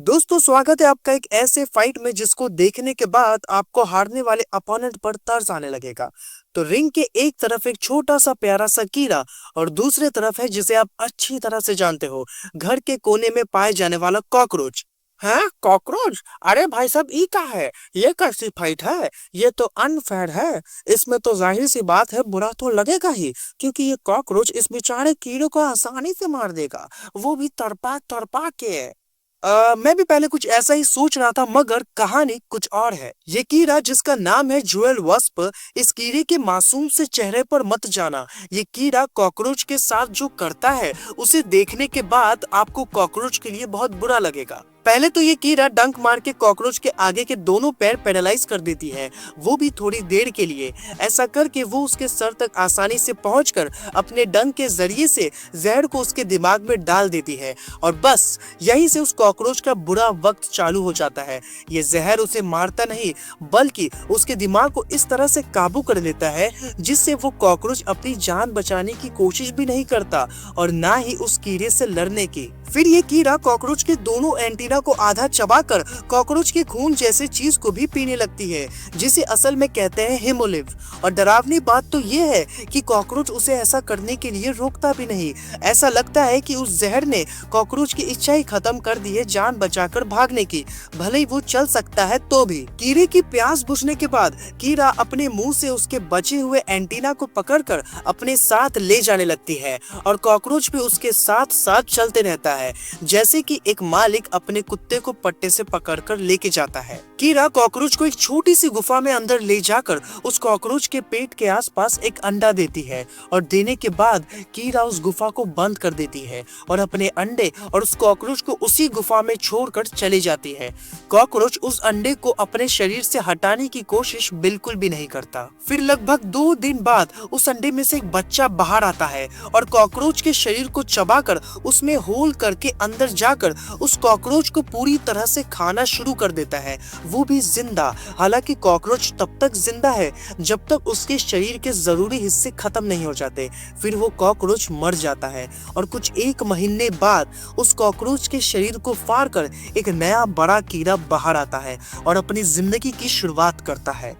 दोस्तों स्वागत है आपका एक ऐसे फाइट में जिसको देखने के बाद आपको हारने वाले अपोनेंट पर तरस आने लगेगा। तो रिंग के एक तरफ एक छोटा सा प्यारा सा कीड़ा और दूसरे तरफ है जिसे आप अच्छी तरह से जानते हो, घर के कोने में पाए जाने वाला कॉकरोच। हैं कॉकरोच? अरे भाई साहब ई का है? ये कैसी फाइट है? ये तो अनफेयर है। इसमें तो जाहिर सी बात है बुरा तो लगेगा ही, क्योंकि ये कॉकरोच इस बेचारे कीड़े को आसानी से मार देगा, वो भी तड़पा तड़पा के। मैं भी पहले कुछ ऐसा ही सोच रहा था, मगर कहानी कुछ और है। ये कीड़ा जिसका नाम है ज्वेल वस्प, इस कीड़े के मासूम से चेहरे पर मत जाना। ये कीड़ा कॉकरोच के साथ जो करता है उसे देखने के बाद आपको कॉकरोच के लिए बहुत बुरा लगेगा। पहले तो ये कीड़ा डंक मार के कॉकरोच के आगे के दोनों पैर पैरालाइज कर देती है, वो भी थोड़ी देर के लिए। ऐसा करके वो उसके सर तक आसानी से पहुंचकर अपने डंक के जरिए से जहर को उसके दिमाग में डाल देती है, और बस यहीं से उस कॉकरोच का बुरा वक्त चालू हो जाता है। ये जहर उसे मारता नहीं, बल्कि उसके दिमाग को इस तरह से काबू कर लेता है जिससे वो कॉकरोच अपनी जान बचाने की कोशिश भी नहीं करता और ना ही उस कीड़े से लड़ने की। फिर ये कीड़ा कॉकरोच के दोनों एंटीना को आधा चबाकर कॉकरोच के खून जैसे चीज को भी पीने लगती है, जिसे असल में कहते हैं हिमोलिव। और डरावनी बात तो ये है कि कॉकरोच उसे ऐसा करने के लिए रोकता भी नहीं। ऐसा लगता है कि उस जहर ने कॉकरोच की इच्छा ही खत्म कर दी है जान बचाकर भागने की, भले ही वो चल सकता है तो भी। कीड़े की प्यास बुझने के बाद कीड़ा अपने मुंह से उसके बचे हुए एंटीना को पकड़कर अपने साथ ले जाने लगती है, और कॉकरोच भी उसके साथ साथ चलते रहता है, जैसे कि एक मालिक अपने कुत्ते को पट्टे से पकड़कर लेके जाता है। कीड़ा कॉकरोच को एक छोटी सी गुफा में अंदर ले जाकर उस कॉकरोच के पेट के आसपास एक अंडा देती है, और देने के बाद कीड़ा उस गुफा को बंद कर देती है और अपने अंडे और उस कॉकरोच को उसी गुफा में छोड़कर चली जाती है। कॉकरोच उस अंडे को अपने शरीर से हटाने की कोशिश बिल्कुल भी नहीं करता। फिर लगभग 2 दिन बाद उस अंडे में से एक बच्चा बाहर आता है और कॉकरोच के शरीर को चबाकर उसमें होल करके अंदर जाकर उस कॉकरोच को पूरी तरह से खाना शुरू कर देता है, वो भी जिंदा। हालांकि कॉकरोच तब तक जिंदा है जब तक उसके शरीर के जरूरी हिस्से खत्म नहीं हो जाते। फिर वो कॉकरोच मर जाता है और कुछ 1 महीने बाद उस कॉकरोच के शरीर को फाड़ कर एक नया बड़ा कीड़ा बाहर आता है और अपनी जिंदगी की शुरुआत करता है।